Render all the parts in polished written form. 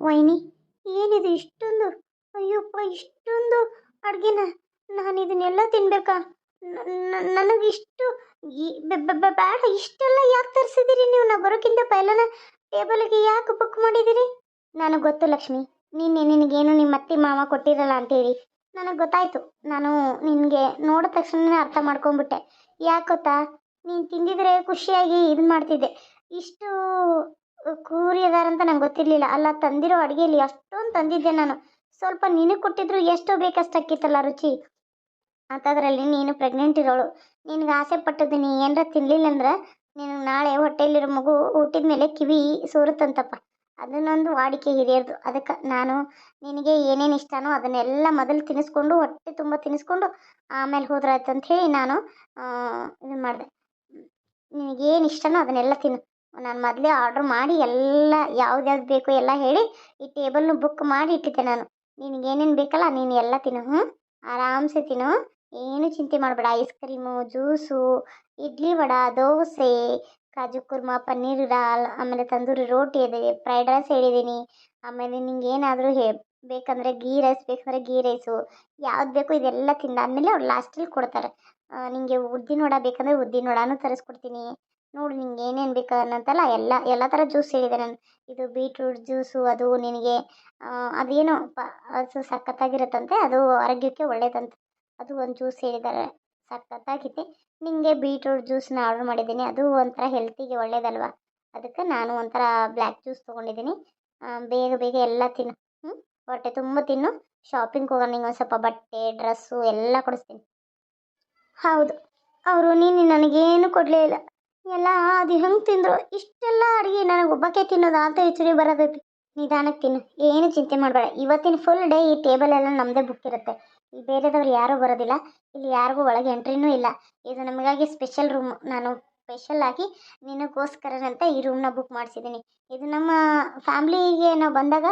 ವೈನಿ, ಏನಿದು ಇಷ್ಟೊಂದು? ಅಯ್ಯಪ್ಪ, ಇಷ್ಟೊಂದು ಅಡುಗೆನ? ನಾನು ಇದನ್ನೆಲ್ಲ ತಿನ್ಬೇಕಾ? ನನಗಿಷ್ಟು ಬೇಡ. ಇಷ್ಟೆಲ್ಲ ಯಾಕೆ ತರಿಸಿದ್ದೀರಿ ನೀವು? ನಾ ಬರೋಕ್ಕಿಂತ ಪೈಲನ ಟೇಬಲ್ಗೆ ಯಾಕೆ ಬುಕ್ ಮಾಡಿದ್ದೀರಿ? ನನಗೆ ಗೊತ್ತು ಲಕ್ಷ್ಮಿ, ನಿನಗೇನು ನಿಮ್ಮ ಅತ್ತೆ ಮಾವ ಕೊಟ್ಟಿರಲ್ಲ ಅಂತೇಳಿ ನನಗೆ ಗೊತ್ತಾಯ್ತು. ನಾನು ನಿನಗೆ ನೋಡಿದ ತಕ್ಷಣ ಅರ್ಥ ಮಾಡ್ಕೊಂಡ್ಬಿಟ್ಟೆ. ಯಾಕೆ ಗೊತ್ತಾ, ನೀನು ತಿಂದಿದ್ರೆ ಖುಷಿಯಾಗಿ ಇದು ಮಾಡ್ತಿದ್ದೆ. ಇಷ್ಟು ಕೂರಿ ಅದಾರಂತ ನಂಗೆ ಗೊತ್ತಿರಲಿಲ್ಲ. ಅಲ್ಲ, ತಂದಿರೋ ಅಡುಗೆಯಲ್ಲಿ ಅಷ್ಟೊಂದು ತಂದಿದ್ದೆ ನಾನು. ಸ್ವಲ್ಪ ನಿನಗೆ ಕೊಟ್ಟಿದ್ರು ಎಷ್ಟೋ ಬೇಕಷ್ಟು ಅಕ್ಕಿತ್ತಲ್ಲ ರುಚಿ. ಅಂಥದ್ರಲ್ಲಿ ನೀನು ಪ್ರೆಗ್ನೆಂಟ್ ಇರೋಳು, ನಿನಗೆ ಆಸೆ ಪಟ್ಟದ್ದು ನೀ ಏನರ ತಿನ್ನಲಿಲ್ಲ ಅಂದ್ರೆ ನೀನು ನಾಳೆ ಹೊಟ್ಟೆಯಲ್ಲಿರೋ ಮಗು ಹುಟ್ಟಿದ ಮೇಲೆ ಕಿವಿ ಸೋರುತ್ತಂತಪ್ಪ. ಅದನ್ನೊಂದು ವಾಡಿಕೆ ಹಿರಿಯರ್ದು. ಅದಕ್ಕೆ ನಾನು ನಿನಗೆ ಏನೇನು ಇಷ್ಟನೋ ಅದನ್ನೆಲ್ಲ ಮೊದಲು ತಿನ್ನಿಸ್ಕೊಂಡು, ಹೊಟ್ಟೆ ತುಂಬ ತಿನ್ನಿಸ್ಕೊಂಡು ಆಮೇಲೆ ಹೋದ್ರಾಯ್ತು ಅಂಥೇಳಿ ನಾನು ಇದನ್ನು ಮಾಡಿದೆ. ನಿನಗೇನು ಇಷ್ಟನೋ ಅದನ್ನೆಲ್ಲ ತಿನ್ನು. ನಾನು ಮೊದಲೇ ಆರ್ಡ್ರ್ ಮಾಡಿ ಎಲ್ಲ ಯಾವ್ದ್ಯಾವ್ದು ಬೇಕು ಎಲ್ಲ ಹೇಳಿ ಈ ಟೇಬಲ್ನು ಬುಕ್ ಮಾಡಿ ಇಟ್ಟಿದ್ದೆ ನಾನು. ನಿನಗೇನೇನು ಬೇಕಲ್ಲ ನೀನು ಎಲ್ಲ ತಿನ್ನು. ಆರಾಮ್ಸೆ ತಿನ್ನು, ಏನು ಚಿಂತೆ ಮಾಡಬೇಡ. Ice cream, juice, idli vada, dosa, ಕಾಜು ಕುರ್ಮಾ, ಪನ್ನೀರ್ ದಾಲ್, ಆಮೇಲೆ ತಂದೂರಿ ರೋಟಿ ಇದೆ, ಫ್ರೈಡ್ ರೈಸ್ ಹೇಳಿದ್ದೀನಿ. ಆಮೇಲೆ ನಿಂಗೆ ಏನಾದರೂ ಬೇಕಂದರೆ ಗೀ ರೈಸ್ ಬೇಕಂದರೆ ಗೀ ರೈಸು, ಯಾವ್ದು ಬೇಕು ಇದೆಲ್ಲ ತಿಂದಾದ್ಮೇಲೆ ಅವ್ರು ಲಾಸ್ಟಲ್ಲಿ ಕೊಡ್ತಾರೆ. ನಿನಗೆ ಉದ್ದಿನ ವಡೆ ಬೇಕಂದರೆ ಉದ್ದಿನ ವಡೆನೂ ತರಿಸ್ಕೊಡ್ತೀನಿ. ನೋಡು ನಿಂಗೆ ಏನೇನು ಬೇಕು ಅನ್ನೋಂತಲ್ಲ ಎಲ್ಲ ಥರ ಜ್ಯೂಸ್ ಹೇಳಿದೆ ನಾನು. ಇದು ಬೀಟ್ರೂಟ್ ಜ್ಯೂಸು, ಅದು ನಿನಗೆ ಅದೇನೋ ಅದು ಸಖತ್ತಾಗಿರುತ್ತಂತೆ, ಅದು ಆರೋಗ್ಯಕ್ಕೆ ಒಳ್ಳೇದಂತೆ. ಅದು ಒಂದು ಜ್ಯೂಸ್ ಹೇಳಿದ್ದಾರೆ, ಸಖತ್ತಾಗಿದೆ. ನಿನಗೆ ಬೀಟ್ರೂಟ್ ಜ್ಯೂಸನ್ನ ಆರ್ಡ್ರ್ ಮಾಡಿದ್ದೀನಿ, ಅದು ಒಂಥರ ಹೆಲ್ತಿಗೆ ಒಳ್ಳೇದಲ್ವ. ಅದಕ್ಕೆ ನಾನು ಒಂಥರ ಬ್ಲ್ಯಾಕ್ ಜ್ಯೂಸ್ ತೊಗೊಂಡಿದ್ದೀನಿ. ಬೇಗ ಬೇಗ ಎಲ್ಲ ತಿನ್ನು, ಹೊಟ್ಟೆ ತುಂಬ ತಿನ್ನು. ಶಾಪಿಂಗ್ ಹೋಗೋಣ, ನಿಂಗೆ ಒಂದು ಸ್ವಲ್ಪ ಬಟ್ಟೆ ಡ್ರೆಸ್ಸು ಎಲ್ಲ ಕೊಡಿಸ್ತೀನಿ. ಹೌದು, ಅವರು ನೀನು ನನಗೇನು ಕೊಡಲೇ ಇಲ್ಲ. ಎಲ್ಲ ಅದು ಹೆಂಗೆ ತಿಂದರು? ಇಷ್ಟೆಲ್ಲ ಅಡುಗೆ ನನಗೆ ಒಬ್ಬಕ್ಕೆ ತಿನ್ನೋದು ಅಂತ ಹೆಸರಿ ಬರೋದೈತಿ. ನಿಧಾನಕ್ಕೆ ತಿನ್ನು, ಏನು ಚಿಂತೆ ಮಾಡಬೇಡ. ಇವತ್ತಿನ ಫುಲ್ ಡೇ ಈ ಟೇಬಲ್ ಎಲ್ಲ ನಮ್ಮದೇ ಬುಕ್ ಇರುತ್ತೆ. ಇಲ್ಲಿ ಬೇರೆದವ್ರು ಯಾರೂ ಬರೋದಿಲ್ಲ, ಇಲ್ಲಿ ಯಾರಿಗೂ ಒಳಗೆ ಎಂಟ್ರಿನೂ ಇಲ್ಲ. ಇದು ನಮಗಾಗಿ ಸ್ಪೆಷಲ್ ರೂಮ್. ನಾನು ಸ್ಪೆಷಲ್ಲಾಗಿ ನಿನಗೋಸ್ಕರನಂತ ಈ ರೂಮ್ನ ಬುಕ್ ಮಾಡಿಸಿದ್ದೀನಿ. ಇದು ನಮ್ಮ ಫ್ಯಾಮ್ಲಿಗೆ ನಾವು ಬಂದಾಗ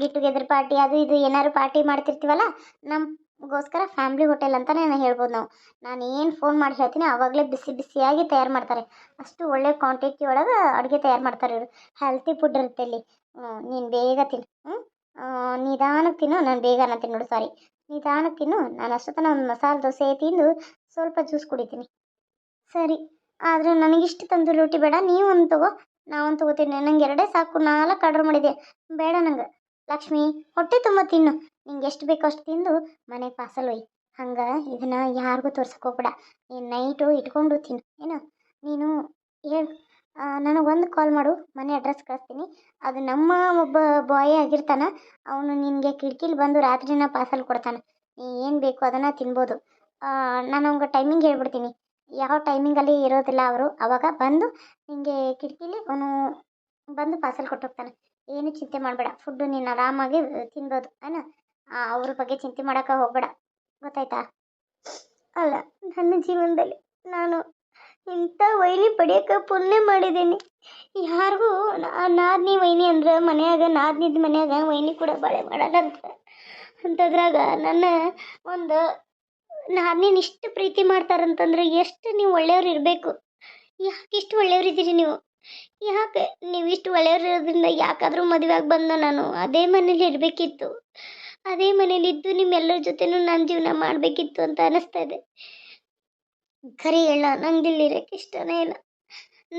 ಗೆಟ್ ಟುಗೆದರ್ ಪಾರ್ಟಿ ಅದು ಇದು ಏನಾದ್ರು ಪಾರ್ಟಿ ಮಾಡ್ತಿರ್ತೀವಲ್ಲ, ನಮಗೋಸ್ಕರ ಫ್ಯಾಮ್ಲಿ ಹೋಟೆಲ್ ಅಂತಲೇ ಹೇಳ್ಬೋದು ನಾವು. ನಾನು ಏನು ಫೋನ್ ಮಾಡಿ ಹೇಳ್ತೀನಿ ಆವಾಗಲೇ ಬಿಸಿ ಬಿಸಿಯಾಗಿ ತಯಾರು ಮಾಡ್ತಾರೆ. ಅಷ್ಟು ಒಳ್ಳೆ ಕ್ವಾಂಟಿಟಿ ಒಳಗೆ ಅಡುಗೆ ತಯಾರು ಮಾಡ್ತಾರೆ ಇವರು. ಹೆಲ್ತಿ ಫುಡ್ ಇರುತ್ತೆ ಇಲ್ಲಿ. ನೀನು ಬೇಗ ತಿನ್ನು, ನಿಧಾನಕ್ಕೆ ತಿನ್ನು. ನಾನು ಬೇಗ ಅನ್ನತ್ತೀನಿ ನೋಡು, ಸಾರಿ, ನಿಧಾನಕ್ಕೆ ತಿನ್ನು. ನಾನು ಅಷ್ಟೊತ್ತನ ಒಂದು ಮಸಾಲೆ ದೋಸೆ ತಿಂದು ಸ್ವಲ್ಪ ಜ್ಯೂಸ್ ಕುಡಿತೀನಿ. ಸರಿ, ಆದರೆ ನನಗಿಷ್ಟು ತಂದೂರಿ ರೋಟಿ ಬೇಡ, ನೀವು ಒಂದು ತಗೋ, ನಾವೊಂದು ತೊಗೋತೀನಿ. ನಂಗೆ ಎರಡೇ ಸಾಕು, 4 ಆರ್ಡ್ರ್ ಮಾಡಿದೆ, ಬೇಡ ನಂಗೆ. ಲಕ್ಷ್ಮಿ, ಹೊಟ್ಟೆ ತುಂಬ ತಿನ್ನು. ನಿಂಗೆ ಎಷ್ಟು ಬೇಕೋ ಅಷ್ಟು ತಿಂದು ಮನೆಗೆ ಪಾರ್ಸಲ್ ಒಯ್ಯಿ. ಹಂಗೆ ಇದನ್ನು ಯಾರಿಗೂ ತೋರ್ಸಕ್ಕೆ ಹೋಗ್ಬೇಡ. ನೀನು ನೈಟು ಇಟ್ಕೊಂಡು ತಿನ್ನು. ಏನು ನೀನು ಹೇಳು, ನನಗೊಂದು ಕಾಲ್ ಮಾಡು, ಮನೆ ಅಡ್ರೆಸ್ ಕಳಿಸ್ತೀನಿ. ಅದು ನಮ್ಮ ಒಬ್ಬ ಬಾಯೇ ಆಗಿರ್ತಾನೆ, ಅವನು ನಿನಗೆ ಕಿಟಕಿಲಿ ಬಂದು ರಾತ್ರಿನ ಪಾರ್ಸಲ್ ಕೊಡ್ತಾನೆ. ನೀ ಏನು ಬೇಕು ಅದನ್ನು ತಿನ್ಬೋದು. ನಾನು ಅವ್ಗೆ ಟೈಮಿಂಗ್ ಹೇಳ್ಬಿಡ್ತೀನಿ, ಯಾವ ಟೈಮಿಂಗಲ್ಲಿ ಇರೋದಿಲ್ಲ ಅವರು, ಆವಾಗ ಬಂದು ನಿನಗೆ ಕಿಟಕಿಲಿ ಅವನು ಬಂದು ಪಾರ್ಸಲ್ ಕೊಟ್ಟೋಗ್ತಾನೆ. ಏನು ಚಿಂತೆ ಮಾಡಬೇಡ. ಫುಡ್ಡು ನೀನು ಆರಾಮಾಗಿ ತಿನ್ಬೋದು. ಏನು ಅವ್ರ ಬಗ್ಗೆ ಚಿಂತೆ ಮಾಡೋಕ್ಕೆ ಹೋಗಬೇಡ, ಗೊತ್ತಾಯ್ತಾ? ಅಲ್ಲ, ನನ್ನ ಜೀವನದಲ್ಲಿ ನಾನು ಇಂಥ ವೈನಿ ಪಡೆಯೋಕೆ ಪುಣ್ಯ ಮಾಡಿದ್ದೀನಿ. ಯಾರಿಗೂ ನಾದ್ನಿ ವೈನಿ ಅಂದ್ರೆ ಮನ್ಯಾಗ ನಾದ್ನಿದ ಮನ್ಯಾಗ ವೈನಿ ಕೂಡ ಬಾಳೆ ಮಾಡಲ್ಲಂತ. ಅಂಥದ್ರಾಗ ನನ್ನ ಒಂದು ನಾದ್ನಿನ ಇಷ್ಟು ಪ್ರೀತಿ ಮಾಡ್ತಾರಂತಂದ್ರೆ ಎಷ್ಟು ನೀವು ಒಳ್ಳೆಯವ್ರು ಇರಬೇಕು. ಯಾಕೆ ಇಷ್ಟು ಒಳ್ಳೆಯವ್ರಿದ್ದೀರಿ ನೀವು? ಯಾಕೆ ನೀವು ಇಷ್ಟು ಒಳ್ಳೆಯವ್ರು ಇರೋದ್ರಿಂದ ಯಾಕಾದರೂ ಮದುವೆಯಾಗಿ ಬಂದ ನಾನು ಅದೇ ಮನೇಲಿ ಇರಬೇಕಿತ್ತು. ಅದೇ ಮನೇಲಿದ್ದು ನಿಮ್ಮೆಲ್ಲರ ಜೊತೆನೂ ನಾನು ಜೀವನ ಮಾಡಬೇಕಿತ್ತು ಅಂತ ಅನ್ನಿಸ್ತಾ ಇದೆ. ಖರೆ ಹೇಳ, ನಂಗೆ ಇಲ್ಲಿರೋಕ್ಕೆ ಇಷ್ಟನೇ ಇಲ್ಲ.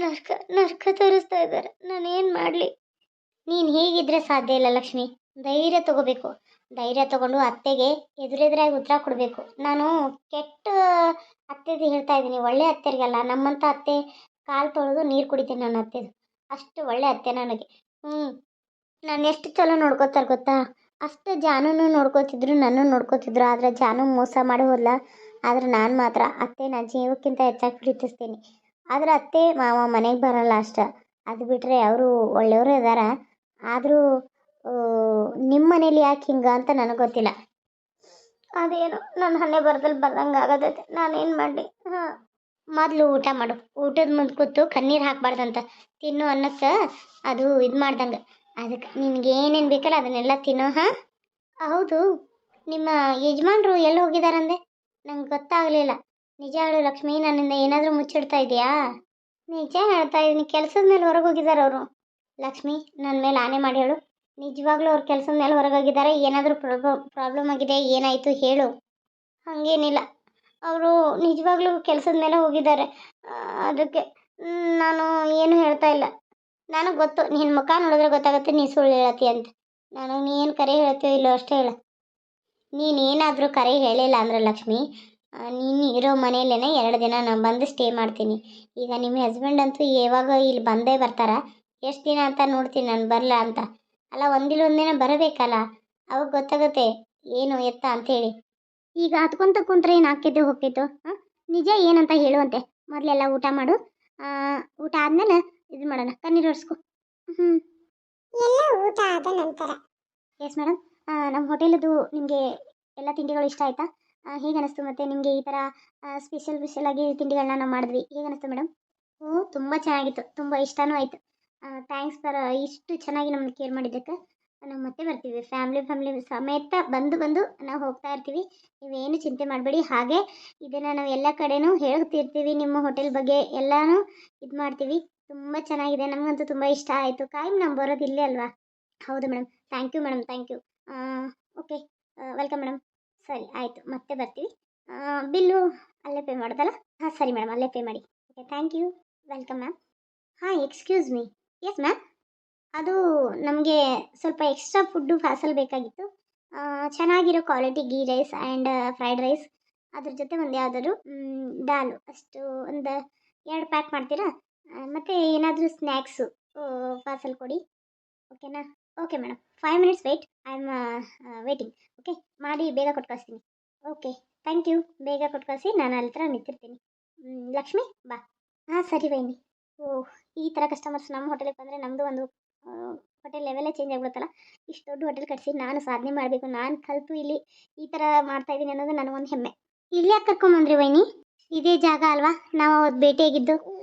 ನರ್ಕ ನರ್ಕ ತೋರಿಸ್ತಾ ಇದ್ದಾರೆ. ನಾನು ಏನು ಮಾಡಲಿ? ನೀನು ಹೀಗಿದ್ರೆ ಸಾಧ್ಯ ಇಲ್ಲ ಲಕ್ಷ್ಮಿ. ಧೈರ್ಯ ತಗೋಬೇಕು. ಧೈರ್ಯ ತಗೊಂಡು ಅತ್ತೆಗೆ ಎದುರೆದುರಾಗಿ ಉತ್ತರ ಕೊಡಬೇಕು. ನಾನು ಕೆಟ್ಟ ಅತ್ತೆದು ಹೇಳ್ತಾ ಇದ್ದೀನಿ, ಒಳ್ಳೆ ಅತ್ತೆರಿಗಲ್ಲ. ನಮ್ಮಂಥ ಅತ್ತೆ ಕಾಲು ತೊಳೆದು ನೀರು ಕುಡಿತೀನಿ ನನ್ನ ಅತ್ತೆದು. ಅಷ್ಟು ಒಳ್ಳೆ ಅತ್ತೆ ನನಗೆ. ನಾನು ಎಷ್ಟು ಚಲೋ ನೋಡ್ಕೋತಾರೆ ಗೊತ್ತಾ? ಅಷ್ಟು ಜಾನೂ ನೋಡ್ಕೋತಿದ್ರು, ನನ್ನ ನೋಡ್ಕೋತಿದ್ರು. ಆದರೆ ಜಾನು ಮೋಸ ಮಾಡಿ ಹೋದ್ಲ. ಆದರೆ ನಾನು ಮಾತ್ರ ಅತ್ತೆನ ಜೀವಕ್ಕಿಂತ ಹೆಚ್ಚಾಗಿ ಪ್ರೀತಿಸ್ತೀನಿ. ಆದರೆ ಅತ್ತೆ ಮಾವ ಮನೆಗೆ ಬರಲ್ಲ ಅಷ್ಟೆ. ಅದು ಬಿಟ್ಟರೆ ಅವರು ಒಳ್ಳೆಯವರು ಇದಾರ. ಆದರೂ ನಿಮ್ಮ ಮನೇಲಿ ಯಾಕೆ ಹಿಂಗೆ ಅಂತ ನನಗೆ ಗೊತ್ತಿಲ್ಲ. ಅದೇನು ನನ್ನ ಹಣೆ ಬರದಲ್ಲಿ ಬರ್ದಂಗೆ ಆಗೋದೈತೆ. ನಾನೇನು ಮಾಡಲಿ? ಮೊದಲು ಊಟ ಮಾಡು. ಊಟದ ಮುಂದೆ ಕೂತು ಕಣ್ಣೀರು ಹಾಕ್ಬಾರ್ದಂತ. ತಿನ್ನು ಅನ್ನಕ್ಕೆ ಅದು ಇದು ಮಾಡ್ದಂಗೆ. ಅದಕ್ಕೆ ನಿನಗೆ ಏನೇನು ಬೇಕಲ್ಲ ಅದನ್ನೆಲ್ಲ ತಿನ್ನೋ. ಹೌದು, ನಿಮ್ಮ ಯಜಮಾನ್ರು ಎಲ್ಲಿ ಹೋಗಿದಾರಂದೆ? ನಂಗೆ ಗೊತ್ತಾಗಲಿಲ್ಲ. ನಿಜ ಹೇಳು ಲಕ್ಷ್ಮಿ, ನನ್ನಿಂದ ಏನಾದರೂ ಮುಚ್ಚಿಡ್ತಾ ಇದೆಯಾ? ನಿಜ ಹೇಳ್ತಾ ಇದ್ದೀನಿ, ಕೆಲಸದ ಮೇಲೆ ಹೊರಗೆ ಹೋಗಿದ್ದಾರೆ ಅವರು. ಲಕ್ಷ್ಮಿ, ನನ್ನ ಮೇಲೆ ಆನೆ ಮಾಡಿ ಹೇಳು, ನಿಜವಾಗ್ಲೂ ಅವ್ರ ಕೆಲಸದ ಮೇಲೆ ಹೊರಗೋಗಿದ್ದಾರೆ. ಏನಾದರೂ ಪ್ರಾಬ್ಲಮ್ ಆಗಿದೆ, ಏನಾಯಿತು ಹೇಳು. ಹಾಗೇನಿಲ್ಲ, ಅವರು ನಿಜವಾಗ್ಲೂ ಕೆಲಸದ ಮೇಲೆ ಹೋಗಿದ್ದಾರೆ. ಅದಕ್ಕೆ ನಾನು ಏನು ಹೇಳ್ತಾ ಇಲ್ಲ. ನನಗೆ ಗೊತ್ತು, ನಿನ್ನ ಮುಖ ನೋಡಿದ್ರೆ ಗೊತ್ತಾಗುತ್ತೆ ನೀನು ಸುಳ್ಳು ಹೇಳತ್ತಿ ಅಂತ. ನನಗೆ ನೀ ಏನು ಕರೆ ಹೇಳ್ತೀಯೋ ಇಲ್ಲೋ ಅಷ್ಟೇ ಹೇಳು. ನೀನೇನಾದರೂ ಕರೆ ಹೇಳಿಲ್ಲ ಅಂದ್ರೆ ಲಕ್ಷ್ಮಿ, ನೀನು ಇರೋ ಮನೆಯಲ್ಲೇ 2 ದಿನ ನಾನು ಬಂದು ಸ್ಟೇ ಮಾಡ್ತೀನಿ. ಈಗ ನಿಮ್ಮ ಹಸ್ಬೆಂಡ್ ಅಂತೂ ಯಾವಾಗ ಇಲ್ಲಿ ಬಂದೇ ಬರ್ತಾರ? ಎಷ್ಟು ದಿನ ಅಂತ ನೋಡ್ತೀನಿ ನಾನು ಬರಲ್ಲ ಅಂತ. ಅಲ್ಲ, ಒಂದಿಲ್ಲ ಒಂದಿನ ಬರಬೇಕಲ್ಲ, ಅವಾಗ ಗೊತ್ತಾಗುತ್ತೆ ಏನು ಎತ್ತ ಅಂಥೇಳಿ. ಈಗ ಹತ್ಕೊಂತ ಕುಂತ್ರೆ ಏನು ಹಾಕಿದ್ದು ಹೋಗ್ತಿತ್ತು? ಹಾಂ, ನಿಜ ಏನಂತ ಹೇಳುವಂತೆ. ಮೊದಲೆಲ್ಲ ಊಟ ಮಾಡು, ಊಟ ಆದಮೇಲೆ ಇದು ಮಾಡೋಣ, ಕಣ್ಣೀರು ಒರೆಸ್ಕೊ. ಹ್ಞೂ, ಎಲ್ಲ ಊಟ ಆದ ನಂತರ. ಎಸ್ ಮೇಡಮ್, ನಮ್ಮ ಹೋಟೆಲದು ನಿಮಗೆ ಎಲ್ಲ ತಿಂಡಿಗಳು ಇಷ್ಟ ಆಯಿತಾ? ಹೇಗೆ ಅನಿಸ್ತು? ಮತ್ತು ನಿಮಗೆ ಈ ಥರ ಸ್ಪೆಷಲ್ ಆಗಿ ತಿಂಡಿಗಳನ್ನ ನಾವು ಮಾಡಿದ್ವಿ, ಹೇಗೆ ಅನಿಸ್ತು ಮೇಡಮ್? ಓ, ತುಂಬ ಚೆನ್ನಾಗಿತ್ತು, ತುಂಬ ಇಷ್ಟನೂ ಆಯಿತು. ಥ್ಯಾಂಕ್ಸ್ ಫಾರ್ ಇಷ್ಟು ಚೆನ್ನಾಗಿ ನಮ್ಮನ್ನು ಕೇರ್ ಮಾಡಿದ್ದಕ್ಕೆ. ನಾವು ಮತ್ತೆ ಬರ್ತೀವಿ, ಫ್ಯಾಮ್ಲಿ ಸಮೇತ ಬಂದು ನಾವು ಹೋಗ್ತಾ ಇರ್ತೀವಿ. ನೀವೇನು ಚಿಂತೆ ಮಾಡಬೇಡಿ. ಹಾಗೆ ಇದನ್ನು ನಾವು ಎಲ್ಲ ಕಡೆನೂ ಹೇಳ್ತಿರ್ತೀವಿ, ನಿಮ್ಮ ಹೋಟೆಲ್ ಬಗ್ಗೆ ಎಲ್ಲನೂ ಇದು ಮಾಡ್ತೀವಿ. ತುಂಬ ಚೆನ್ನಾಗಿದೆ, ನಮಗಂತೂ ತುಂಬ ಇಷ್ಟ ಆಯಿತು. ಕಾಯಂ ನಾವು ಬರೋದು ಇಲ್ಲೇ ಅಲ್ವಾ? ಹೌದು madam. Thank you madam, thank you. Okay, welcome madam. ಸರಿ, ಆಯಿತು, ಮತ್ತೆ ಬರ್ತೀವಿ. ಬಿಲ್ಲು ಅಲ್ಲೇ ಪೇ ಮಾಡೋದಲ್ಲ? ಹಾಂ, ಸರಿ ಮೇಡಮ್, ಅಲ್ಲೇ ಪೇ ಮಾಡಿ. Okay, thank you. Welcome ma'am. ಹಾಂ, ಎಕ್ಸ್ಕ್ಯೂಸ್ ಮೀ. Yes ma'am. ಅದು ನಮಗೆ ಸ್ವಲ್ಪ ಎಕ್ಸ್ಟ್ರಾ ಫುಡ್ಡು ಪಾರ್ಸಲ್ ಬೇಕಾಗಿತ್ತು. ಚೆನ್ನಾಗಿರೋ quality ghee rice and fried rice, ಅದ್ರ ಜೊತೆ ಒಂದು ಯಾವುದಾದ್ರು ದಾಲು ಅಷ್ಟು ಒಂದು 2 ಪ್ಯಾಕ್ ಮಾಡ್ತೀರಾ? ಮತ್ತು ಏನಾದರೂ ಸ್ನ್ಯಾಕ್ಸು ಪಾರ್ಸಲ್ ಕೊಡಿ. ಓಕೆನಾ? Okay madam, 5 minutes wait, I am waiting. Okay, ಮಾಡಿ ಬೇಗ ಕೊಟ್ಟು ಕಳಿಸ್ತೀನಿ. Okay, thank you. ಬೇಗ ಕೊಟ್ಟು ಕಳಿಸಿ, ನಾನು ಅಲ್ಲಿ ಹತ್ರ ನಿಂತಿರ್ತೀನಿ. ಲಕ್ಷ್ಮಿ ಬಾ. ಹಾಂ, ಸರಿ ವೈನಿ. ಓಹ್, ಈ ಥರ ಕಸ್ಟಮರ್ಸ್ ನಮ್ಮ ಹೋಟೆಲಿಗೆ ಬಂದರೆ ನಮ್ಮದು ಒಂದು ಹೋಟೆಲ್ ಲೆವೆಲೇ ಚೇಂಜ್ ಆಗ್ಬಿಡುತ್ತಲ್ಲ. ಇಷ್ಟು ದೊಡ್ಡ ಹೋಟೆಲ್ ಕಟ್ಟಿಸಿ ನಾನು ಸಾಧನೆ ಮಾಡಬೇಕು, ನಾನು ಕಲಿತು ಇಲ್ಲಿ ಈ ಥರ ಮಾಡ್ತಾಯಿದ್ದೀನಿ ಅನ್ನೋದು ನನಗೊಂದು ಹೆಮ್ಮೆ. ಇಲ್ಲಿ ಯಾಕೆ ಕರ್ಕೊಂಬಂದ್ರಿ ವೈನಿ? ಇದೇ ಜಾಗ ಅಲ್ವಾ ನಾವು ಅವತ್ತು ಭೇಟಿಯಾಗಿದ್ದು?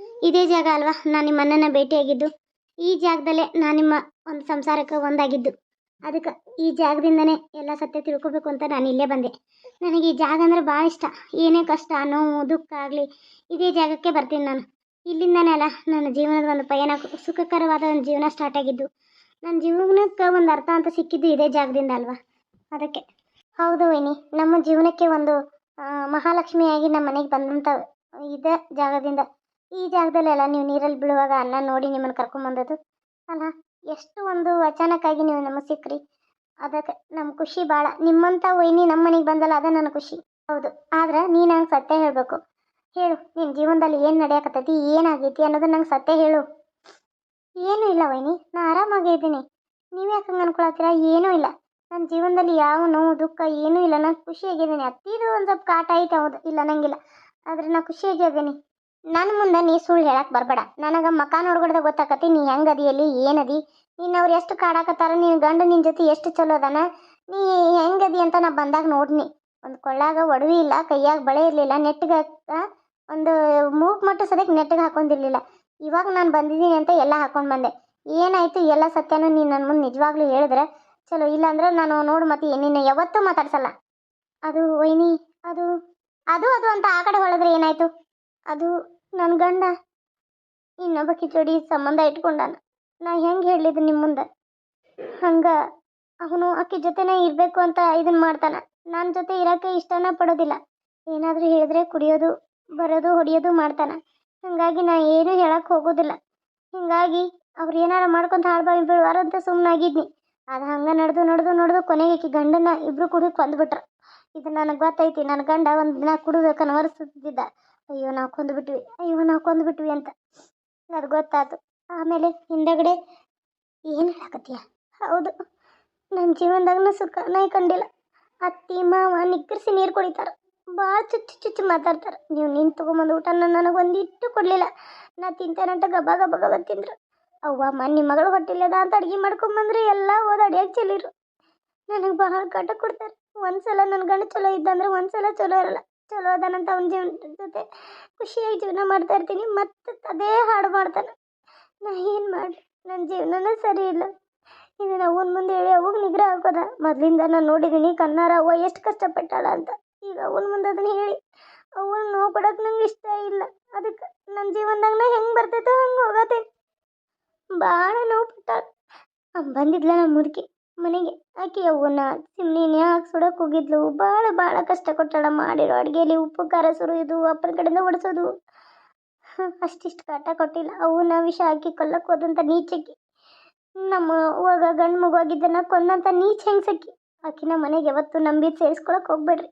ಇದೇ ಜಾಗ ಅಲ್ವಾ ನಾನು ನಿಮ್ಮ ಅಣ್ಣನ ಭೇಟಿಯಾಗಿದ್ದು? ಈ ಜಾಗದಲ್ಲೇ ನಾನು ನಿಮ್ಮ ಒಂದು ಸಂಸಾರಕ್ಕೆ ಒಂದಾಗಿದ್ದು. ಅದಕ್ಕೆ ಈ ಜಾಗದಿಂದನೇ ಎಲ್ಲ ಸತ್ಯ ತಿಳ್ಕೊಬೇಕು ಅಂತ ನಾನು ಇಲ್ಲೇ ಬಂದೆ. ನನಗೆ ಈ ಜಾಗ ಅಂದರೆ ಭಾಳ ಇಷ್ಟ. ಏನೇ ಕಷ್ಟ, ನೋವು, ದುಃಖ ಆಗಲಿ ಇದೇ ಜಾಗಕ್ಕೆ ಬರ್ತೀನಿ ನಾನು. ಇಲ್ಲಿಂದನೇ ಅಲ್ಲ ನನ್ನ ಜೀವನದ ಒಂದು ಪಯಣ, ಸುಖಕರವಾದ ಒಂದು ಜೀವನ ಸ್ಟಾರ್ಟ್ ಆಗಿದ್ದು. ನನ್ನ ಜೀವನಕ್ಕೆ ಒಂದು ಅರ್ಥ ಅಂತ ಸಿಕ್ಕಿದ್ದು ಇದೇ ಜಾಗದಿಂದ ಅಲ್ವಾ? ಅದಕ್ಕೆ. ಹೌದು ವೈನಿ, ನಮ್ಮ ಜೀವನಕ್ಕೆ ಒಂದು ಮಹಾಲಕ್ಷ್ಮಿಯಾಗಿ ನಮ್ಮ ಮನೆಗೆ ಬಂದಂಥ ಇದೇ ಜಾಗದಿಂದ. ಈ ಜಾಗದಲ್ಲೆಲ್ಲ ನೀವು ನೀರಲ್ಲಿ ಬೀಳುವಾಗ ಅನ್ನ ನೋಡಿ ನಿಮ್ಮನ್ನು ಕರ್ಕೊಂಬಂದದ್ದು ಅಲ್ಲ. ಎಷ್ಟು ಒಂದು ಅಚಾನಕ್ಕಾಗಿ ನೀವು ನಮಗೆ ಸಿಕ್ಕ್ರಿ, ಅದಕ್ಕೆ ನಮ್ಮ ಖುಷಿ ಭಾಳ. ನಿಮ್ಮಂಥ ವೈನಿ ನಮ್ಮ ಮನೆಗೆ ಬಂದಲ್ಲ, ಅದೇ ನನ್ನ ಖುಷಿ. ಹೌದು, ಆದ್ರೆ ನೀನು ನಂಗೆ ಸತ್ಯ ಹೇಳಬೇಕು. ಹೇಳು, ನಿನ್ನ ಜೀವನದಲ್ಲಿ ಏನು ನಡೆಯಕತ್ತೈತಿ, ಏನಾಗೈತಿ ಅನ್ನೋದು ನಂಗೆ ಸತ್ಯ ಹೇಳು. ಏನೂ ಇಲ್ಲ ವೈನಿ, ನಾನು ಆರಾಮಾಗೇ ಇದ್ದೀನಿ. ನೀವು ಯಾಕೆ ಹಂಗೆ ಅನ್ಕೊಳತ್ತೀರ? ಏನೂ ಇಲ್ಲ, ನನ್ನ ಜೀವನದಲ್ಲಿ ಯಾವ ನೋವು ದುಃಖ ಏನೂ ಇಲ್ಲ. ನಾನು ಖುಷಿಯಾಗಿದ್ದೀನಿ. ಅತ್ತಿದು ಒಂದು ಸ್ವಲ್ಪ ಕಾಟ ಐತೆ, ಹೌದು, ಇಲ್ಲ ನಂಗಿಲ್ಲ, ಆದರೆ ನಾನು ಖುಷಿಯಾಗಿದ್ದೀನಿ. ನನ್ನ ಮುಂದೆ ನೀ ಸುಳ್ಳು ಹೇಳಕ್ಕೆ ಬರಬೇಡ. ನನಗೆ ಮಕ ನೋಡ್ಕೊಡ್ದೆ ಗೊತ್ತಾಕತಿ ನೀ ಹೆಂಗದಿಯಲ್ಲಿ ಏನದಿ. ನೀನು ಅವ್ರು ಎಷ್ಟು ಕಾಡಾಕತ್ತಾರ, ನಿನ್ನ ಗಂಡು ನಿನ್ನ ಜೊತೆ ಎಷ್ಟು ಚಲೋ ಅದಾನ, ನೀ ಹೆಂಗದಿ ಅಂತ ನಾ ಬಂದಾಗ ನೋಡ್ನಿ. ಒಂದು ಕೊಳ್ಳಾಗ ಒಡವಿ ಇಲ್ಲ, ಕೈಯಾಗ ಬಳೆ ಇರಲಿಲ್ಲ, ನೆಟ್ಟಿಗೆ ಒಂದು ಮೂಗು ಮಟ್ಟು ಸದ್ಯಕ್ಕೆ ನೆಟ್ಟಿಗೆ ಹಾಕೊಂಡಿರಲಿಲ್ಲ. ಇವಾಗ ನಾನು ಬಂದಿದ್ದೀನಿ ಅಂತ ಎಲ್ಲ ಹಾಕೊಂಡು ಬಂದೆ. ಏನಾಯಿತು ಎಲ್ಲ ಸತ್ಯನೂ ನೀನು ನನ್ನ ಮುಂದೆ ನಿಜವಾಗ್ಲೂ ಹೇಳಿದ್ರೆ ಚಲೋ, ಇಲ್ಲಾಂದ್ರೆ ನಾನು ನೋಡು ಮತ್ತೆ ನಿನ್ನ ಯಾವತ್ತೂ ಮಾತಾಡ್ಸಲ್ಲ. ಅದು ವೈನಿ, ಅದು ಅದು ಅದು ಅಂತ ಆ ಕಡೆ ಹೊಳೆದ್ರೆ ಏನಾಯಿತು? ಅದು ನನ್ನ ಗಂಡ ಇನ್ನೊಬ್ಬಕಿ ಜೋಡಿ ಸಂಬಂಧ ಇಟ್ಕೊಂಡಾನ. ನಾ ಹೆಂಗೆ ಹೇಳಲಿದ್ದು ನಿಮ್ಮ ಮುಂದೆ? ಹಂಗೆ ಅವನು ಆಕಿ ಜೊತೆನೇ ಇರಬೇಕು ಅಂತ ಇದನ್ನು ಮಾಡ್ತಾನೆ. ನನ್ನ ಜೊತೆ ಇರೋಕ್ಕೆ ಇಷ್ಟನ ಪಡೋದಿಲ್ಲ. ಏನಾದರೂ ಹೇಳಿದ್ರೆ ಕುಡಿಯೋದು, ಬರೋದು, ಹೊಡಿಯೋದು ಮಾಡ್ತಾನೆ. ಹಾಗಾಗಿ ನಾ ಏನೂ ಹೇಳಕ್ಕೆ ಹೋಗೋದಿಲ್ಲ. ಹೀಗಾಗಿ ಅವ್ರು ಏನಾರು ಮಾಡ್ಕೊಂತ ಹಾಳ್ಬಾವಿ ಬೀಳುವಾರ ಅಂತ ಸುಮ್ಮನಾಗಿದ್ನಿ. ಅದು ಹಂಗೆ ನಡೆದು ಕೊನೆಗೆ ಆಕಿ ಗಂಡನ ಇಬ್ಬರು ಕುಡಿ ಕೊಂದ್ಬಿಟ್ರು. ಇದು ನನಗೆ ಗೊತ್ತೈತಿ. ನನ್ನ ಗಂಡ ಒಂದು ದಿನ ಕುಡಿದು ಕನ್ವರ್ಸ್ತಿದ್ದ, ಅಯ್ಯೋ ನಾವು ಕೊಂದ್ಬಿಟ್ವಿ ಅಂತ. ಅದು ಗೊತ್ತಾಯ್ತು. ಆಮೇಲೆ ಹಿಂದಗಡೆ ಏನು ಹೇಳಕತ್ತೀಯ? ಹೌದು, ನನ್ನ ಜೀವನದಾಗನೂ ಸುಖನೇ ಕಂಡಿಲ್ಲ. ಅತ್ತಿ ಮಾವ ನಿಕ್ಕರಿಸಿ ನೀರು ಕುಡಿತಾರೆ, ಭಾಳ ಚುಚ್ಚು ಮಾತಾಡ್ತಾರೆ. ನೀವು ನೀನು ತೊಗೊಂಬಂದು ಊಟನ ನನಗೊಂದಿಟ್ಟು ಕೊಡಲಿಲ್ಲ. ನಾ ತಿಂತೇನಂತ ಗಬ ತಿಂದ್ರು. ಅವ್ವ ನಿಮ್ಮ ಮಗಳು ಹೊಟ್ಟಿಲ್ಲದ ಅಂತ ಅಡುಗೆ ಮಾಡ್ಕೊಂಬಂದ್ರೆ ಎಲ್ಲ ಹೋದ ಅಡಿಯಾಗಿ ಚೆಲ್ಲಿರು. ನನಗೆ ಭಾಳ ಕಾಟ ಕೊಡ್ತಾರೆ. ಒಂದ್ಸಲ ನನ್ನ ಗಂಡ ಚಲೋ ಇದ್ದಂದ್ರೆ ಒಂದ್ಸಲ ಚಲೋ ಇರಲ್ಲ. ಚಲೋ ಅದಾನಂತ ಅವನ ಜೀವನ ಜೊತೆ ಖುಷಿಯಾಗಿ ಜೀವನ ಮಾಡ್ತಾ ಇರ್ತೀನಿ, ಮತ್ತೆ ಅದೇ ಹಾಡು ಮಾಡ್ತಾನೆ. ನಾ ಏನು ಮಾಡಿ? ನನ್ನ ಜೀವನನೇ ಸರಿ ಇಲ್ಲ. ಇದನ್ನು ಅವನ ಮುಂದೆ ಹೇಳಿ ಅವಾಗ ನಿಗ್ರಹ ಹಾಕೋದ? ಮೊದಲಿಂದ ನಾನು ನೋಡಿದ್ದೀನಿ ಕಣ್ಣಾರ ಅವ್ವ ಎಷ್ಟು ಕಷ್ಟಪಟ್ಟಾಳ ಅಂತ. ಈಗ ಅವನ ಮುಂದೆ ಅದನ್ನು ಹೇಳಿ ಅವನ ನೋವು ಕೊಡೋಕೆ ನಂಗೆ ಇಷ್ಟ ಇಲ್ಲ. ಅದಕ್ಕೆ ನನ್ನ ಜೀವನದಾಗ ನಾ ಹೆಂಗೆ ಬರ್ತೈತೋ ಹಂಗೆ ಹೋಗತ್ತೆ. ಭಾಳ ನೋವು ಪಟ್ಟಾಳ. ಬಂದಿದ್ಲ ನಮ್ಮ ಮುದುಕಿ ಮನೆಗೆ. ಆಕೆ ಅವನ್ನ ಸಿಮ್ನಿನ ಯಾಕೆ ಸುಡಕ್ಕೆ ಹೋಗಿದ್ಲು. ಭಾಳ ಭಾಳ ಕಷ್ಟ ಕೊಟ್ಟಾಳ. ಮಾಡಿರೋ ಅಡುಗೆಯಲ್ಲಿ ಉಪ್ಪು ಖಾರ ಸುರಿಯೋದು, ಅಪ್ಪನ ಕಡೆಯಿಂದ ಹೊಡಿಸೋದು. ಅಷ್ಟಿಷ್ಟು ಕಾಟ ಕೊಟ್ಟಿಲ್ಲ. ಅವನ್ನ ವಿಷ ಹಾಕಿ ಕೊಲ್ಲಕ್ಕೆ ಹೋದಂಥ ನೀಚಕ್ಕಿ. ನಮ್ಮ ಅವ್ವಾಗ ಗಂಡು ಮಗುವಾಗಿದ್ದನ್ನ ಕೊಂದಂಥ ನೀಚ ಹೆಂಗ್ಸಕ್ಕಿ. ಆಕಿನ ಮನೆಗೆ ಯಾವತ್ತು ನಂಬಿದ್ದು ಸೇರಿಸ್ಕೊಳಕ್ಕೆ ಹೋಗ್ಬೇಡ್ರಿ.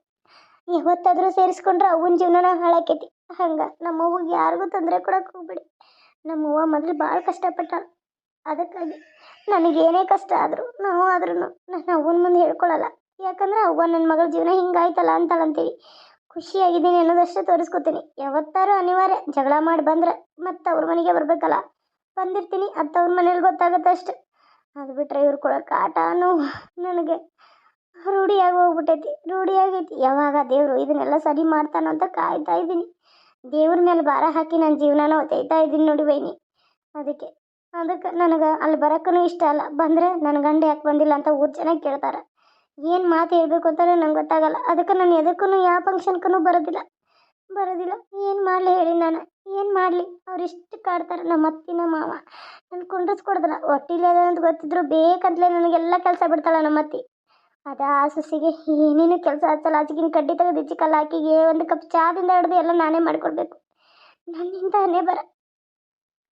ಯಾವತ್ತಾದರೂ ಸೇರಿಸ್ಕೊಂಡ್ರೆ ಅವನ ಜೀವನನ ಹಾಳಾಕೈತಿ. ಹಂಗೆ ನಮ್ಮ ಅವ್ವಗೆ ಯಾರಿಗೂ ತೊಂದರೆ ಕೊಡಕ್ಕೆ ಹೋಗ್ಬೇಡಿ. ನಮ್ಮ ಅವ್ವ ಮೊದಲು ಭಾಳ ಕಷ್ಟಪಟ್ಟಾಳ. ಅದಕ್ಕಾಗಿ ನನಗೇನೇ ಕಷ್ಟ ಆದರೂ ನಾನು ಅವ್ವನ ಮುಂದೆ ಹೇಳ್ಕೊಳಲ್ಲ. ಯಾಕಂದ್ರೆ ಅವ್ವ ನನ್ನ ಮಗಳ ಜೀವನ ಹಿಂಗಾಯ್ತಲ್ಲ ಅಂತಾಳಂತೇಳಿ ಖುಷಿಯಾಗಿದ್ದೀನಿ ಅನ್ನೋದಷ್ಟೇ ತೋರಿಸ್ಕೊತೀನಿ. ಯಾವತ್ತಾರು ಅನಿವಾರ್ಯ ಜಗಳ ಮಾಡಿ ಬಂದ್ರೆ ಮತ್ತೆ ಅವ್ರ ಮನೆಗೆ ಬರಬೇಕಲ್ಲ. ಬಂದಿರ್ತೀನಿ, ಅತ್ತವ್ರ ಮನೇಲಿ ಗೊತ್ತಾಗುತ್ತೆ ಅಷ್ಟೆ. ಅದು ಬಿಟ್ಟರೆ ಇವ್ರು ಕೊಡೋ ಕಾಟ ನೋವು ನನಗೆ ರೂಢಿಯಾಗಿ ಹೋಗ್ಬಿಟ್ಟೈತಿ. ರೂಢಿಯಾಗೈತಿ. ಯಾವಾಗ ದೇವರು ಇದನ್ನೆಲ್ಲ ಸರಿ ಮಾಡ್ತಾನೋ ಅಂತ ಕಾಯ್ತಾ ಇದ್ದೀನಿ. ದೇವ್ರ ಮೇಲೆ ಭಾರ ಹಾಕಿ ನನ್ನ ಜೀವನನ ಒತ್ತೈತಾ ಇದ್ದೀನಿ ನೋಡಿ ವೈನಿ. ಅದಕ್ಕೆ ನನಗೆ ಅಲ್ಲಿ ಬರೋಕ್ಕೂ ಇಷ್ಟ ಅಲ್ಲ. ಬಂದರೆ ನನ್ನ ಗಂಡ ಯಾಕೆ ಬಂದಿಲ್ಲ ಅಂತ ಊರು ಜನ ಕೇಳ್ತಾರೆ. ಏನು ಮಾತು ಹೇಳ್ಬೇಕು ಅಂತಲೇ ನಂಗೆ ಗೊತ್ತಾಗಲ್ಲ. ಅದಕ್ಕೆ ನಾನು ಎದಕ್ಕೂ ಯಾವ ಫಂಕ್ಷನ್ಗೂ ಬರೋದಿಲ್ಲ. ಏನು ಮಾಡಲಿ ಹೇಳಿ ನಾನು? ಏನು ಮಾಡಲಿ? ಅವ್ರು ಇಷ್ಟು ಕಾಡ್ತಾರೆ. ನಮ್ಮ ಅತ್ತಿನ ಮಾವ ನಾನು ಕುಂಡ್ರಿಸ್ಕೊಡ್ದಲ್ಲ. ಹೊಟ್ಟಿಲಿ ಅದ ಅಂತ ಗೊತ್ತಿದ್ರು ಬೇಕಂತಲೇ ನನಗೆಲ್ಲ ಕೆಲಸ ಬಿಡ್ತಾಳೆ ನಮ್ಮ ಅತ್ತಿ. ಅದು ಆ ಸೊಸೆಗೆ ಏನೇನು ಕೆಲಸ ಹಚ್ಚಲ್ಲ. ಆಚೆಗಿನ ಕಡ್ಡಿ ತೆಗೆದು ಇಚ್ಚಿಕಲ್ಲ. ಆಕೆಗೆ ಒಂದು ಕಪ್ ಚಾದಿಂದ ಹಿಡ್ದು ಎಲ್ಲ ನಾನೇ ಮಾಡಿಕೊಡ್ಬೇಕು. ನನ್ನಿಂದ ಬರ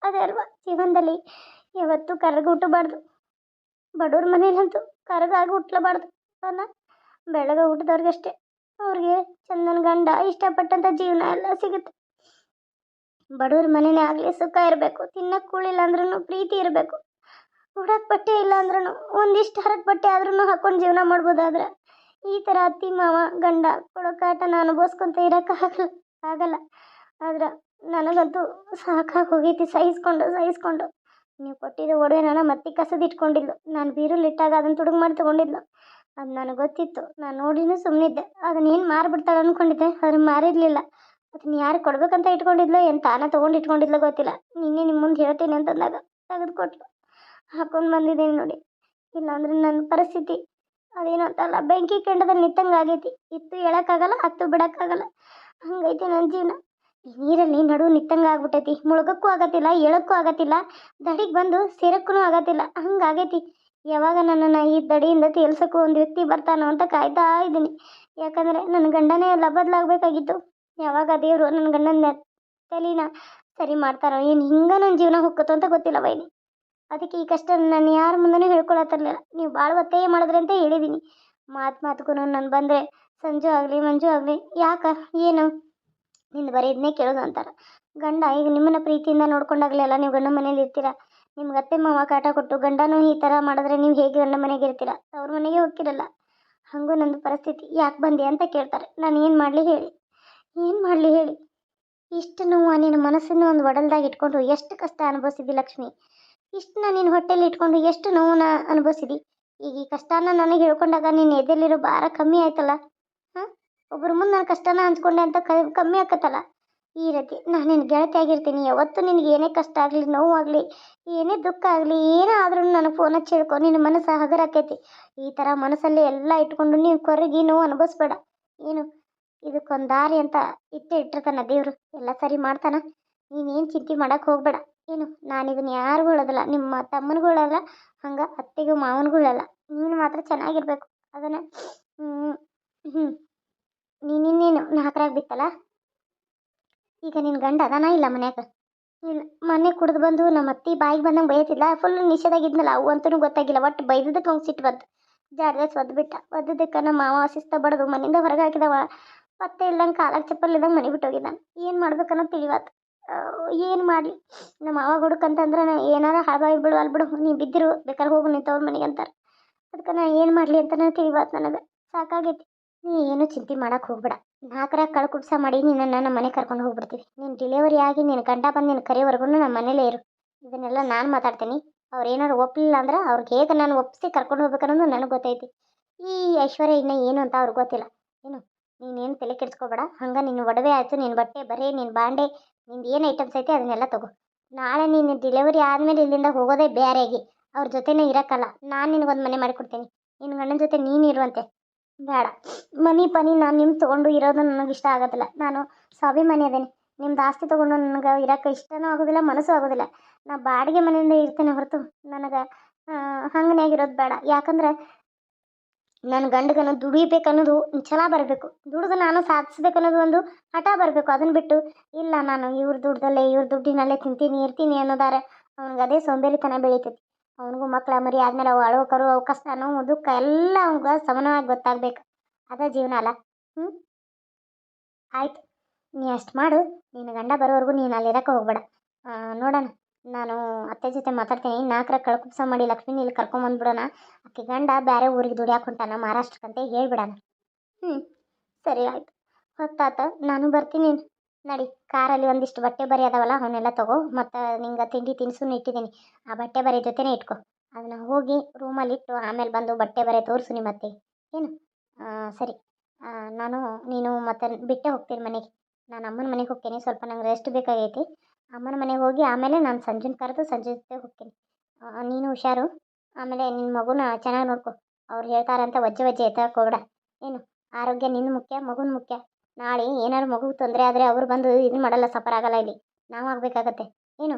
ಅದೇ ಅಲ್ವಾ ಜೀವನದಲ್ಲಿ. ಯಾವತ್ತೂ ಕರ್ಗ ಹುಟ್ಟಬಾರ್ದು. ಬಡವ್ರ ಮನೇಲಂತೂ ಕರ್ಗಾಗಿ ಹುಟ್ಟಲಬಾರ್ದು ಅಲ್ಲ. ಬೆಳಗ್ಗೆ ಹುಟ್ಟಿದವ್ರಿಗಷ್ಟೇ ಅವ್ರಿಗೆ ಚಂದನ ಗಂಡ ಇಷ್ಟಪಟ್ಟಂಥ ಜೀವನ ಎಲ್ಲ ಸಿಗುತ್ತೆ. ಬಡವ್ರ ಮನೆಯೇ ಆಗಲಿ ಸುಖ ಇರಬೇಕು. ತಿನ್ನಕ್ಕೆ ಕೂಳಿಲ್ಲ ಅಂದ್ರೂ ಪ್ರೀತಿ ಇರಬೇಕು. ಉಡಕ್ಕೆ ಬಟ್ಟೆ ಇಲ್ಲ ಅಂದ್ರೂ ಒಂದಿಷ್ಟು ಹರಕ್ ಬಟ್ಟೆ ಆದ್ರೂ ಹಾಕೊಂಡು ಜೀವನ ಮಾಡ್ಬೋದಾದ್ರೆ ಈ ಥರ ಅತ್ತಿ ಮಾವ ಗಂಡ ಕೊಡೋ ಕಾಟನ ಅನುಭವಿಸ್ಕೊಂತ ಆಗಲ್ಲ. ಆದ್ರೆ ನನಗಂತೂ ಸಾಕಾಗಿ ಹೋಗೈತಿ. ಸಹಿಸ್ಕೊಂಡು ನೀವು ಕೊಟ್ಟಿರೋ ಒಡವೆ ನಾನು ಮತ್ತೆ ಕಸದಿಟ್ಕೊಂಡಿದ್ಲು. ನಾನು ಬೀರುಲಿಟ್ಟಾಗ ಅದನ್ನು ತುಡುಗು ಮಾಡಿ ತೊಗೊಂಡಿದ್ಲು. ಅದು ನನಗೆ ಗೊತ್ತಿತ್ತು. ನಾನು ನೋಡಿನೂ ಸುಮ್ಮನಿದ್ದೆ. ಅದನ್ನೇನು ಮಾರಿಬಿಡ್ತಾಳೆ ಅಂದ್ಕೊಂಡಿದ್ದೆ. ಅದನ್ನು ಮಾರಿರಲಿಲ್ಲ. ಅದನ್ನ ಯಾರು ಕೊಡ್ಬೇಕಂತ ಇಟ್ಕೊಂಡಿದ್ಲು, ಏನು ತಾನೇ ತೊಗೊಂಡು ಇಟ್ಕೊಂಡಿದ್ಲು ಗೊತ್ತಿಲ್ಲ. ನಿನ್ನೆ ನಿಮ್ಮ ಮುಂದೆ ಹೇಳ್ತೀನಿ ಅಂತಂದಾಗ ತೆಗೆದುಕೊಟ್ಲು. ಹಾಕೊಂಡು ಬಂದಿದ್ದೀನಿ ನೋಡಿ. ಇಲ್ಲಾಂದ್ರೆ ನನ್ನ ಪರಿಸ್ಥಿತಿ ಅದೇನೋ ಅಂತಲ್ಲ, ಬೆಂಕಿ ಕೆಂಡದಲ್ಲಿ ನಿಂತಂಗೆ ಆಗೈತಿ. ಇತ್ತು ಹೇಳೋಕ್ಕಾಗಲ್ಲ, ಹತ್ತು ಬಿಡೋಕ್ಕಾಗಲ್ಲ. ಹಂಗೈತಿ ನನ್ನ ಜೀವನ. ಈ ನೀರಲ್ಲಿ ನಡು ನಿಂತಂಗೆ ಆಗ್ಬಿಟ್ಟೈತಿ. ಮುಳುಗಕ್ಕೂ ಆಗತ್ತಿಲ್ಲ, ಏಳಕ್ಕೂ ಆಗತ್ತಿಲ್ಲ, ದಡಿಗೆ ಬಂದು ಸೇರಕ್ಕೂ ಆಗತ್ತಿಲ್ಲ. ಹಂಗಾಗೈತಿ. ಯಾವಾಗ ನನ್ನನ್ನು ಈ ದಡಿಯಿಂದ ತೇಲ್ಸೋಕ್ಕೂ ಒಂದು ವ್ಯಕ್ತಿ ಬರ್ತಾನೋ ಅಂತ ಕಾಯ್ತಾ ಇದ್ದೀನಿ. ಯಾಕಂದರೆ ನನ್ನ ಗಂಡನೇ ಎಲ್ಲ ಬದಲಾಗಬೇಕಾಗಿತ್ತು. ಯಾವಾಗ ದೇವರು ನನ್ನ ಗಂಡನ ತಲೆನ ಸರಿ ಮಾಡ್ತಾರೋ, ಏನು ಹಿಂಗೆ ನನ್ನ ಜೀವನ ಹೋಗ್ಕತ್ತೋ ಅಂತ ಗೊತ್ತಿಲ್ಲ ವೈನಿ. ಅದಕ್ಕೆ ಈ ಕಷ್ಟ ನಾನು ಯಾರ ಮುಂದೆನೂ ಹೇಳ್ಕೊಳತ್ತಿರಲಿಲ್ಲ. ನೀವು ಭಾಳ ಒತ್ತಾಯ ಮಾಡಿದ್ರೆ ಅಂತ ಹೇಳಿದ್ದೀನಿ. ಮಾತುಗೂ ನಾನು ಬಂದರೆ ಸಂಜು ಆಗಲಿ ಮಂಜು ಆಗಲಿ ಯಾಕ ಏನು ನಿಂದು ಬರೀ ಇದನ್ನೇ ಕೇಳೋದು ಅಂತಾರೆ. ಗಂಡ ಈಗ ನಿಮ್ಮನ್ನು ಪ್ರೀತಿಯಿಂದ ನೋಡ್ಕೊಂಡಾಗಲೇ ಅಲ್ಲ ನೀವು ಗಂಡ ಮನೇಲಿ ಇರ್ತೀರ. ನಿಮ್ಗೆ ಅತ್ತೆ ಮಾವ ಕಾಟ ಕೊಟ್ಟು ಗಂಡನೂ ಈ ಥರ ಮಾಡಿದ್ರೆ ನೀವು ಹೇಗೆ ಗಂಡ ಮನೆಗೆ ಇರ್ತೀರ? ಅವ್ರ ಮನೆಗೆ ಹೋಗ್ತಿರಲ್ಲ. ಹಾಗೂ ನಂದು ಪರಿಸ್ಥಿತಿ ಯಾಕೆ ಬಂದೆ ಅಂತ ಕೇಳ್ತಾರೆ. ನಾನು ಏನು ಮಾಡಲಿ ಹೇಳಿ? ಇಷ್ಟು ನೋವು ನಿನ್ನ ಮನಸ್ಸನ್ನು ಒಂದು ಒಡಲ್ದಾಗ ಇಟ್ಕೊಂಡು ಎಷ್ಟು ಕಷ್ಟ ಅನುಭವಿಸಿದಿ ಲಕ್ಷ್ಮಿ. ಇಷ್ಟನ್ನ ನಿನ್ನ ಹೊಟ್ಟೆಲಿ ಇಟ್ಕೊಂಡು ಎಷ್ಟು ನೋವನ್ನ ಅನುಭವಿಸಿದಿ. ಈಗ ಈ ಕಷ್ಟನ ನನಗೆ ಹೇಳ್ಕೊಂಡಾಗ ನಿನ್ನ ಎದೆಲಿರೋ ಭಾರ ಕಮ್ಮಿ ಆಯ್ತಲ್ಲ. ಹಾಂ, ಒಬ್ಬರ ಮುಂದೆ ನಾನು ಕಷ್ಟನ ಹಂಚ್ಕೊಂಡೆ ಅಂತ ಕಮ್ಮಿ ಆಕತ್ತಲ್ಲ. ಈ ರೀತಿ ನಾನು ನಿನ್ನ ಗೆಳತಿ ಆಗಿರ್ತೀನಿ. ಯಾವತ್ತೂ ನಿನಗೆ ಏನೇ ಕಷ್ಟ ಆಗಲಿ, ನೋವಾಗಲಿ, ಏನೇ ದುಃಖ ಆಗಲಿ, ಏನೇ ಆದ್ರೂ ನನಗೆ ಫೋನ್ ಹಚ್ಚಿ ಹೇಳ್ಕೊ. ನಿನ್ನ ಮನಸ್ಸು ಹಗರಾಕೈತಿ. ಈ ಥರ ಮನಸ್ಸಲ್ಲಿ ಎಲ್ಲ ಇಟ್ಕೊಂಡು ನೀವು ಕೊರಗಿ ನೋವು ಅನುಭವಿಸ್ಬೇಡ. ಏನು ಇದಕ್ಕೊಂದು ದಾರಿ ಅಂತ ಇಟ್ಟಿರ್ತಾನ ದೇವರು. ಎಲ್ಲ ಸರಿ ಮಾಡ್ತಾನ. ನೀನೇನು ಚಿಂತೆ ಮಾಡೋಕ್ಕೆ ಹೋಗಬೇಡ. ಏನು ನಾನು ಇದನ್ನು ಯಾರಿಗೂ ಹೇಳೋದಿಲ್ಲ. ನಿಮ್ಮ ತಮ್ಮನಿಗೂ ಹೇಳಲ್ಲ, ಹಂಗೆ ಅತ್ತೆಗೂ ಮಾವನಿಗೂ ಹೇಳಲ್ಲ. ನೀನು ಮಾತ್ರ ಚೆನ್ನಾಗಿರ್ಬೇಕು. ಅದನ್ನು ನೀನಿನ್ನೇನು ನಾಲ್ಕರಾಗ ಬಿತ್ತಲ್ಲ. ಈಗ ನಿನ್ನ ಗಂಡ ಅದಾನ ಇಲ್ಲ ಮನ್ಯಾಗ? ಇಲ್ಲ, ಮೊನ್ನೆ ಕುಡ್ದು ಬಂದು ನಮ್ಮ ಅತ್ತಿ ಬಾಯಿಗೆ ಬಂದಂಗೆ ಬೈತಿಲ್ಲ. ಫುಲ್ ನಿಷೇಧಾಗಿದ್ನಲ್ಲ. ಅವು ಅಂತೂ ಗೊತ್ತಾಗಿಲ್ಲ. ಒಟ್ಟು ಬೈದದಕ್ಕೆ ಅವ್ನು ಸಿಟ್ಟು ಬಂತು. ಜಾಡ್ದಸ್ ಒದ್ಬಿಟ್ಟ. ಒದ್ದದಕ್ಕೆ ನಮ್ಮ ಮಾವ ಶಿಸ್ತ ಬಡ್ದು ಮನೆಯಿಂದ ಹೊರಗೆ ಹಾಕಿದವ. ಪತ್ತೆ ಇಲ್ದಂಗೆ ಕಾಲಾಗ ಚಪ್ಪಲ್ ಇಲ್ದಂಗೆ ಮನೆ ಬಿಟ್ಟು ಹೋಗಿದ್ದಾನೆ. ಏನು ಮಾಡ್ಬೇಕನ್ನೋ ತಿಳಿವಾತು. ಏನು ಮಾಡಲಿ? ನಮ್ಮ ಮಾವ ಹುಡುಕಂತಂದ್ರೆ ಏನಾರ ಹಾಳಾಗಿ ಬಿಡು, ಅಲ್ಲಿ ಬಿಡು, ನೀ ಬಿದ್ದಿರು, ಬೇಕಾದ್ರೆ ಹೋಗು ನಿಂತವ್ರ ಮನೆಗೆ ಅಂತಾರೆ. ಅದಕ್ಕೆ ನಾನು ಏನು ಮಾಡಲಿ ಅಂತ ತಿಳಿವಾತು. ನನಗೆ ಸಾಕಾಗೈತಿ. ನೀ ಏನು ಚಿಂತೆ ಮಾಡೋಕೆ ಹೋಗ್ಬೇಡ. ನಾಲ್ಕರಾಗ ಕಳ್ಕುಬ್ಸ ಮಾಡಿ ನಿನ್ನನ್ನು ನಮ್ಮ ಮನೆಗೆ ಕರ್ಕೊಂಡು ಹೋಗ್ಬಿಡ್ತೀವಿ. ನೀನು ಡಿಲಿವರಿ ಆಗಿ ನಿನ್ನ ಗಂಡ ಬಂದು ನಿನ್ನ ಕರೆಯವರೆಗೂ ನಮ್ಮ ಮನೇಲೇ ಇರು. ಇದನ್ನೆಲ್ಲ ನಾನು ಮಾತಾಡ್ತೀನಿ. ಅವ್ರು ಏನಾರು ಒಪ್ಪಲಿಲ್ಲ ಅಂದ್ರೆ ಅವ್ರಿಗೆ ಹೇಗೆ ನಾನು ಒಪ್ಪಿಸಿ ಕರ್ಕೊಂಡು ಹೋಗ್ಬೇಕನ್ನೋದು ನನಗೆ ಗೊತ್ತೈತಿ. ಈ ಐಶ್ವರ್ಯ ಇನ್ನೂ ಏನು ಅಂತ ಅವ್ರಿಗೆ ಗೊತ್ತಿಲ್ಲ. ಏನು ನೀನೇನು ತಲೆ ಕೆಡಿಸ್ಕೋಬೇಡ. ಹಂಗೆ ನಿನ್ನ ಒಡವೆ ಆಯಿತು, ನಿನ್ನ ಬಟ್ಟೆ ಬರೀ, ನಿನ್ನ ಬಾಂಡೆ, ನಿಂದು ಏನು ಐಟಮ್ಸ್ ಐತೆ ಅದನ್ನೆಲ್ಲ ತಗೋ. ನಾಳೆ ನೀನು ಡಿಲಿವರಿ ಆದಮೇಲೆ ಇಲ್ಲಿಂದ ಹೋಗೋದೇ ಬೇರೆಯಾಗಿ ಅವ್ರ ಜೊತೆನೇ ಇರೋಕ್ಕಲ್ಲ. ನಾನು ನಿನಗೊಂದು ಮನೆ ಮಾಡಿಕೊಡ್ತೀನಿ. ನಿನ್ನ ಗಂಡನ ಜೊತೆ ನೀನು ಇರುವಂತೆ. ಬೇಡ ಮನಿ ಪನಿ ನಾನು ನಿಮ್ಮ ತೊಗೊಂಡು ಇರೋದು ನನಗೆ ಇಷ್ಟ ಆಗೋದಿಲ್ಲ. ನಾನು ಸ್ವಾಭಿಮಾನಿ ಅದೇನೆ. ನಿಮ್ದು ಆಸ್ತಿ ತೊಗೊಂಡು ನನಗೆ ಇರೋಕ್ಕೆ ಇಷ್ಟನೂ ಆಗೋದಿಲ್ಲ, ಮನಸ್ಸು ಆಗೋದಿಲ್ಲ. ನಾ ಬಾಡಿಗೆ ಮನೆಯಿಂದ ಇರ್ತೇನೆ ಹೊರತು ನನಗೆ ಹಂಗನಾಗಿರೋದು ಬೇಡ. ಯಾಕಂದ್ರೆ ನನ್ನ ಗಂಡಗನ ದುಡಿಬೇಕನ್ನೋದು ಛಲ ಬರಬೇಕು, ದುಡ್ದು ನಾನು ಸಾಧಿಸ್ಬೇಕನ್ನೋದು ಒಂದು ಹಠ ಬರಬೇಕು. ಅದನ್ನು ಬಿಟ್ಟು ಇಲ್ಲ ನಾನು ಇವ್ರ ದುಡ್ದಲ್ಲೇ ಇವ್ರ ದುಡ್ಡಿನಲ್ಲೇ ತಿಂತೀನಿ ಇರ್ತೀನಿ ಅನ್ನೋದಾರೆ ಅವ್ನಿಗೆ ಅದೇ ಸೋಂಬೇರಿತನ ಬೆಳೀತೈತಿ. ಅವನಿಗೂ ಮಕ್ಳು ಮರಿ ಆದಮೇಲೆ ಅವು ಅಳೋ ಕರು ಅವು ಕಷ್ಟ ನೋವು ದುಃಖ ಎಲ್ಲ ಅವ್ನಿಗೆ ಸಮಾನವಾಗಿ ಗೊತ್ತಾಗ್ಬೇಕು. ಅದೇ ಜೀವನ ಅಲ್ಲ. ಹ್ಞೂ, ಆಯ್ತು, ನೀ ಅಷ್ಟು ಮಾಡು. ನಿನ್ನ ಗಂಡ ಬರೋವರೆಗೂ ನೀನು ಅಲ್ಲಿರೋಕೆ ಹೋಗ್ಬೇಡ. ನೋಡೋಣ, ನಾನು ಅತ್ತೆ ಜೊತೆ ಮಾತಾಡ್ತೀನಿ. 4ರ ಕಳ್ಕುಪ್ಸ ಮಾಡಿ ಲಕ್ಷ್ಮೀನ ಇಲ್ಲಿ ಕರ್ಕೊಂಬಂದ್ಬಿಡೋಣ. ಆಕೆ ಗಂಡ ಬೇರೆ ಊರಿಗೆ ದುಡಿಯಾಕೆ ಹೊಂಟಾನ ಮಹಾರಾಷ್ಟ್ರಕ್ಕಂತೆ ಹೇಳ್ಬಿಡೋಣ. ಹ್ಞೂ, ಸರಿ ಆಯಿತು. ಹೊತ್ತಾತ, ನಾನು ಬರ್ತೀನಿ. ನಡಿ, ಕಾರಲ್ಲಿ ಒಂದಿಷ್ಟು ಬಟ್ಟೆ ಬರೆ ಅದಾವಲ್ಲ ಅವನ್ನೆಲ್ಲ ತಗೋ. ಮತ್ತು ನಿಂಗೆ ತಿಂಡಿ ತಿನಿಸು ಇಟ್ಟಿದ್ದೀನಿ. ಆ ಬಟ್ಟೆ ಬರೆ ಜೊತೆನೇ ಇಟ್ಕೊ. ಅದನ್ನು ಹೋಗಿ ರೂಮಲ್ಲಿ ಇಟ್ಟು ಆಮೇಲೆ ಬಂದು ಬಟ್ಟೆ ಬರೆ ತೋರಿಸು ನಿಮ್ಮ ಅತ್ತೆ. ಏನು? ಸರಿ. ನಾನು ನೀನು ಮತ್ತೆ ಬಿಟ್ಟೇ ಹೋಗ್ತೀನಿ ಮನೆಗೆ. ನಾನು ಅಮ್ಮನ ಮನೆಗೆ ಹೋಗ್ತೀನಿ. ಸ್ವಲ್ಪ ನಂಗೆ ರೆಸ್ಟ್ ಬೇಕಾಗೈತಿ. ಅಮ್ಮನ ಮನೆಗೆ ಹೋಗಿ ಆಮೇಲೆ ನಾನು ಸಂಜೆನ ಕರೆದು ಸಂಜೆ ಜೊತೆ ಹೋಗ್ತೀನಿ. ನೀನು ಹುಷಾರು. ಆಮೇಲೆ ನಿನ್ನ ಮಗುನ ಚೆನ್ನಾಗಿ ನೋಡ್ಕೊ. ಅವ್ರು ಹೇಳ್ತಾರಂತ ವಜ್ಜೆ ವಜ್ಜೆ ಎತ್ತಕ್ಕೆ ಹೋಗ್ಬೇಡ. ಏನು, ಆರೋಗ್ಯ ನಿನ್ನ ಮುಖ್ಯ, ಮಗುನ ಮುಖ್ಯ. ನಾಳೆ ಏನಾದ್ರು ಮಗುಗೆ ತೊಂದರೆ ಆದರೆ ಅವ್ರು ಬಂದು ಇದನ್ನು ಮಾಡಲ್ಲ, ಸಫರ್ ಆಗಲ್ಲ. ಇಲ್ಲಿ ನಾವು ಆಗಬೇಕಾಗತ್ತೆ. ಏನು,